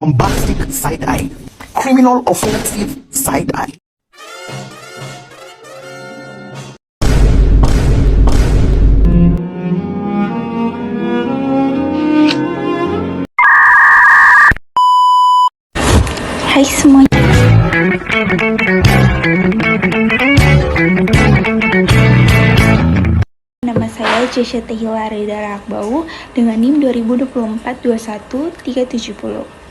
bombastic side-eye, criminal offensive side-eye. Hai semuanya. Nama saya Jesha Tehilari Darakbau dengan NIM 2024-21-370.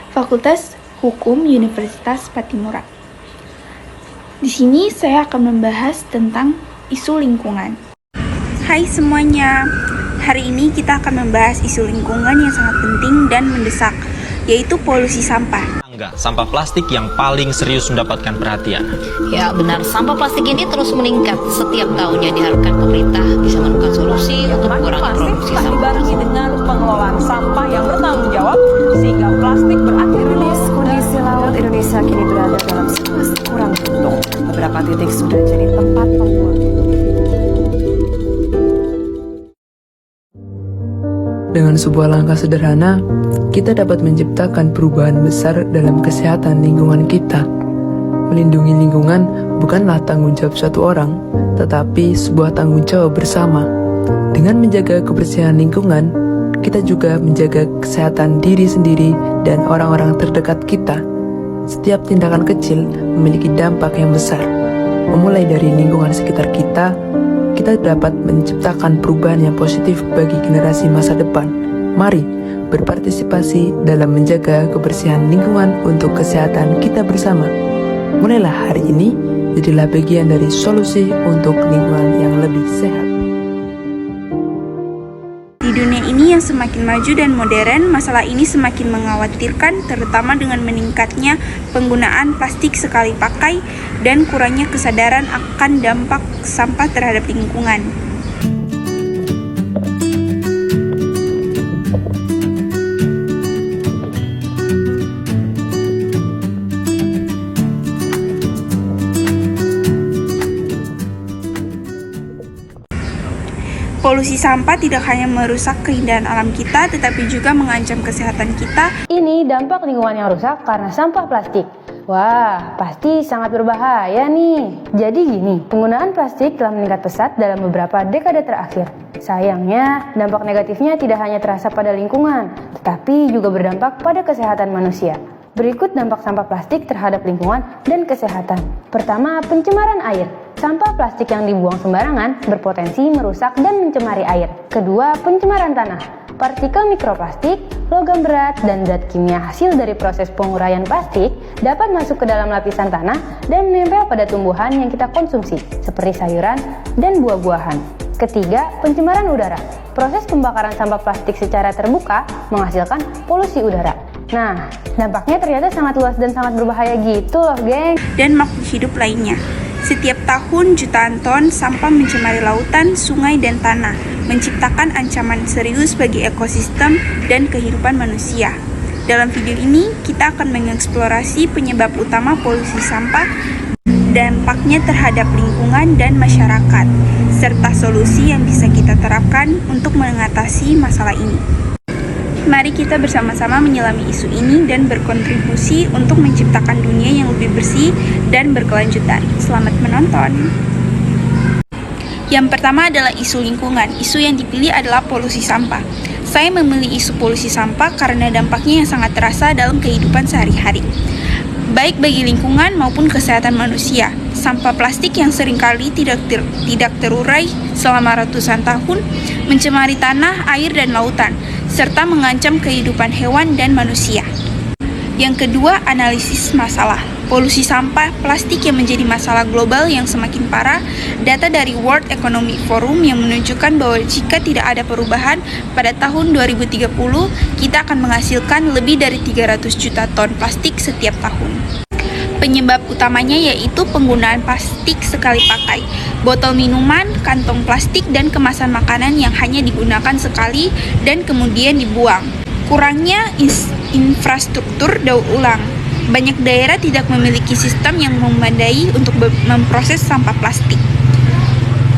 Fakultas Hukum Universitas Patimura. Di sini saya akan membahas tentang isu lingkungan. Hai semuanya. Hari ini kita akan membahas isu lingkungan yang sangat penting dan mendesak, yaitu polusi sampah. Sampah plastik yang paling serius mendapatkan perhatian. Ya benar, sampah plastik ini terus meningkat setiap tahunnya. Diharapkan pemerintah bisa menemukan solusi untuk mengurangi produksi sampah. Dibarengi dengan pengelolaan sampah yang bertanggung jawab sehingga plastik berakhir rilis. Kondisi laut Indonesia kini berada dalam situasi kurang beruntung. Beberapa titik sudah jadi tempat pembuangan. Dengan sebuah langkah sederhana, kita dapat menciptakan perubahan besar dalam kesehatan lingkungan kita. Melindungi lingkungan bukanlah tanggung jawab satu orang, tetapi sebuah tanggung jawab bersama. Dengan menjaga kebersihan lingkungan, kita juga menjaga kesehatan diri sendiri dan orang-orang terdekat kita. Setiap tindakan kecil memiliki dampak yang besar. Memulai dari lingkungan sekitar kita dapat menciptakan perubahan yang positif bagi generasi masa depan. Mari berpartisipasi dalam menjaga kebersihan lingkungan untuk kesehatan kita bersama. Mulailah hari ini, jadilah bagian dari solusi untuk lingkungan yang lebih sehat. Di dunia ini yang semakin maju dan modern, masalah ini semakin mengkhawatirkan, terutama dengan meningkatnya penggunaan plastik sekali pakai dan kurangnya kesadaran akan dampak sampah terhadap lingkungan. Polusi sampah tidak hanya merusak keindahan alam kita, tetapi juga mengancam kesehatan kita. Ini dampak lingkungan yang rusak karena sampah plastik. Wah, pasti sangat berbahaya nih. Jadi gini, penggunaan plastik telah meningkat pesat dalam beberapa dekade terakhir. Sayangnya, dampak negatifnya tidak hanya terasa pada lingkungan, tetapi juga berdampak pada kesehatan manusia. Berikut dampak sampah plastik terhadap lingkungan dan kesehatan. Pertama, pencemaran air. Sampah plastik yang dibuang sembarangan berpotensi merusak dan mencemari air. Kedua, pencemaran tanah. Partikel mikroplastik, logam berat, dan zat kimia hasil dari proses penguraian plastik dapat masuk ke dalam lapisan tanah dan menempel pada tumbuhan yang kita konsumsi, seperti sayuran dan buah-buahan. Ketiga, pencemaran udara. Proses pembakaran sampah plastik secara terbuka menghasilkan polusi udara. Nah, dampaknya ternyata sangat luas dan sangat berbahaya gitu loh, geng. Dan makhluk hidup lainnya. Setiap tahun jutaan ton sampah mencemari lautan, sungai, dan tanah, menciptakan ancaman serius bagi ekosistem dan kehidupan manusia. Dalam video ini, kita akan mengeksplorasi penyebab utama polusi sampah, dampaknya terhadap lingkungan dan masyarakat, serta solusi yang bisa kita terapkan untuk mengatasi masalah ini. Mari kita bersama-sama menyelami isu ini dan berkontribusi untuk menciptakan dunia yang lebih bersih dan berkelanjutan. Selamat menonton. Yang pertama adalah isu lingkungan. Isu yang dipilih adalah polusi sampah. Saya memilih isu polusi sampah karena dampaknya yang sangat terasa dalam kehidupan sehari-hari, baik bagi lingkungan maupun kesehatan manusia. Sampah plastik yang seringkali tidak terurai selama ratusan tahun mencemari tanah, air, dan lautan, serta mengancam kehidupan hewan dan manusia. Yang kedua, analisis masalah. Polusi sampah plastik yang menjadi masalah global yang semakin parah. Data dari World Economic Forum yang menunjukkan bahwa jika tidak ada perubahan pada tahun 2030, kita akan menghasilkan lebih dari 300 juta ton plastik setiap tahun. Penyebab utamanya yaitu penggunaan plastik sekali pakai, botol minuman, kantong plastik, dan kemasan makanan yang hanya digunakan sekali dan kemudian dibuang. Kurangnya infrastruktur daur ulang. Banyak daerah tidak memiliki sistem yang memadai untuk memproses sampah plastik.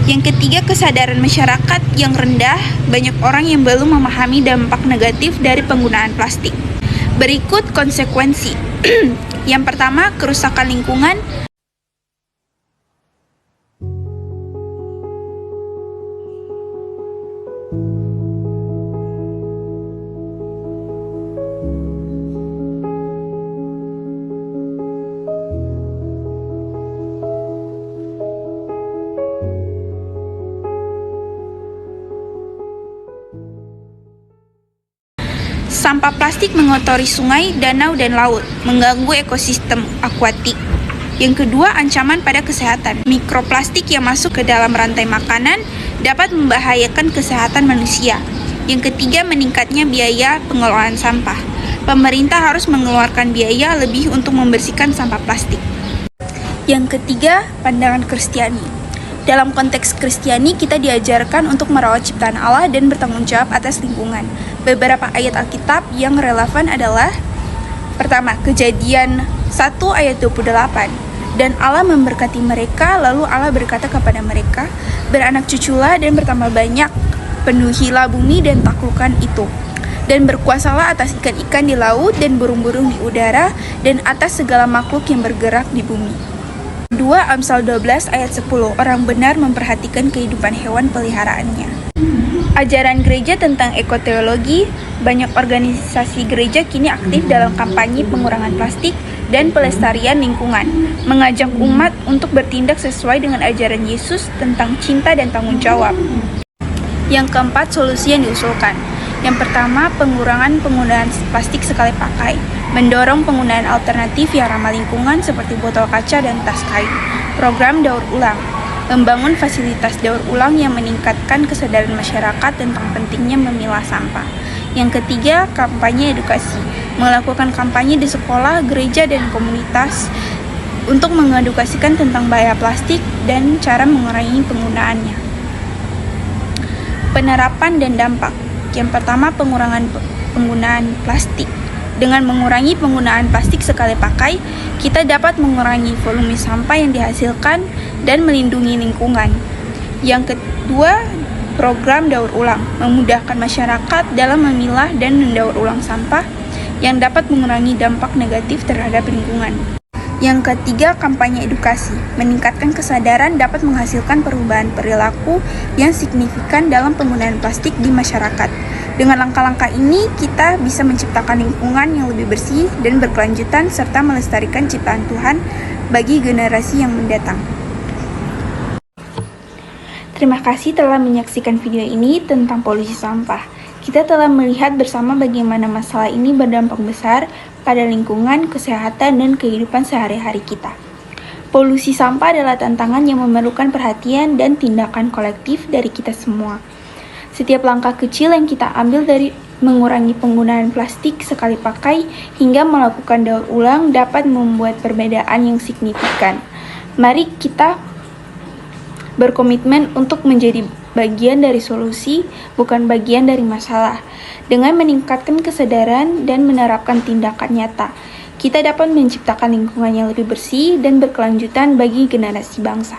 Yang ketiga, kesadaran masyarakat yang rendah. Banyak orang yang belum memahami dampak negatif dari penggunaan plastik. Berikut konsekuensi. Yang pertama, kerusakan lingkungan. Sampah plastik mengotori sungai, danau, dan laut, mengganggu ekosistem akuatik. Yang kedua, ancaman pada kesehatan. Mikroplastik yang masuk ke dalam rantai makanan dapat membahayakan kesehatan manusia. Yang ketiga, meningkatnya biaya pengelolaan sampah. Pemerintah harus mengeluarkan biaya lebih untuk membersihkan sampah plastik. Yang ketiga, pandangan Kristiani. Dalam konteks Kristiani, kita diajarkan untuk merawat ciptaan Allah dan bertanggung jawab atas lingkungan. Beberapa ayat Alkitab yang relevan adalah: pertama, Kejadian 1 ayat 28. Dan Allah memberkati mereka, lalu Allah berkata kepada mereka, beranak cuculah dan bertambah banyak, penuhilah bumi dan taklukkan itu. Dan berkuasalah atas ikan-ikan di laut dan burung-burung di udara dan atas segala makhluk yang bergerak di bumi. 2 Amsal 12 ayat 10. Orang benar memperhatikan kehidupan hewan peliharaannya. Ajaran gereja tentang ekoteologi. Banyak organisasi gereja kini aktif dalam kampanye pengurangan plastik dan pelestarian lingkungan, mengajak umat untuk bertindak sesuai dengan ajaran Yesus tentang cinta dan tanggung jawab. Yang keempat, solusi yang diusulkan. Yang pertama, pengurangan penggunaan plastik sekali pakai, mendorong penggunaan alternatif yang ramah lingkungan seperti botol kaca dan tas kain. Program daur ulang, membangun fasilitas daur ulang yang meningkatkan kesadaran masyarakat tentang pentingnya memilah sampah. Yang ketiga, kampanye edukasi, melakukan kampanye di sekolah, gereja, dan komunitas untuk mengedukasikan tentang bahaya plastik dan cara mengurangi penggunaannya. Penerapan dan dampak. Yang pertama, pengurangan penggunaan plastik. Dengan mengurangi penggunaan plastik sekali pakai, kita dapat mengurangi volume sampah yang dihasilkan dan melindungi lingkungan. Yang kedua, program daur ulang, memudahkan masyarakat dalam memilah dan mendaur ulang sampah yang dapat mengurangi dampak negatif terhadap lingkungan. Yang ketiga, kampanye edukasi, meningkatkan kesadaran dapat menghasilkan perubahan perilaku yang signifikan dalam penggunaan plastik di masyarakat. Dengan langkah-langkah ini, kita bisa menciptakan lingkungan yang lebih bersih dan berkelanjutan serta melestarikan ciptaan Tuhan bagi generasi yang mendatang. Terima kasih telah menyaksikan video ini tentang polusi sampah. Kita telah melihat bersama bagaimana masalah ini berdampak besar pada lingkungan, kesehatan, dan kehidupan sehari-hari kita. Polusi sampah adalah tantangan yang memerlukan perhatian dan tindakan kolektif dari kita semua. Setiap langkah kecil yang kita ambil dari mengurangi penggunaan plastik sekali pakai hingga melakukan daur ulang dapat membuat perbedaan yang signifikan. Mari kita berkomitmen untuk menjadi bagian dari solusi, bukan bagian dari masalah. Dengan meningkatkan kesadaran dan menerapkan tindakan nyata, kita dapat menciptakan lingkungan yang lebih bersih dan berkelanjutan bagi generasi bangsa.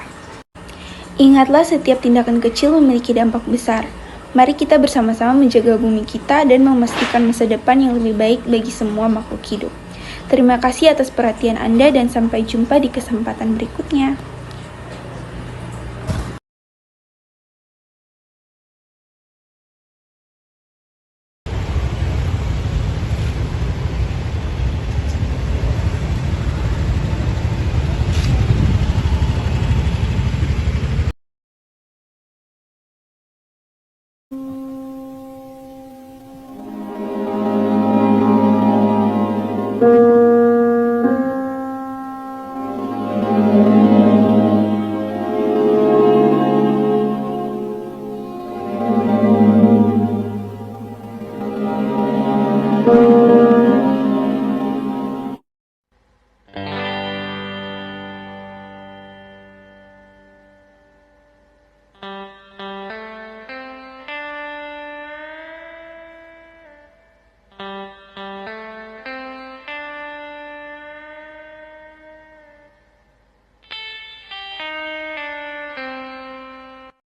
Ingatlah, setiap tindakan kecil memiliki dampak besar. Mari kita bersama-sama menjaga bumi kita dan memastikan masa depan yang lebih baik bagi semua makhluk hidup. Terima kasih atas perhatian Anda dan sampai jumpa di kesempatan berikutnya.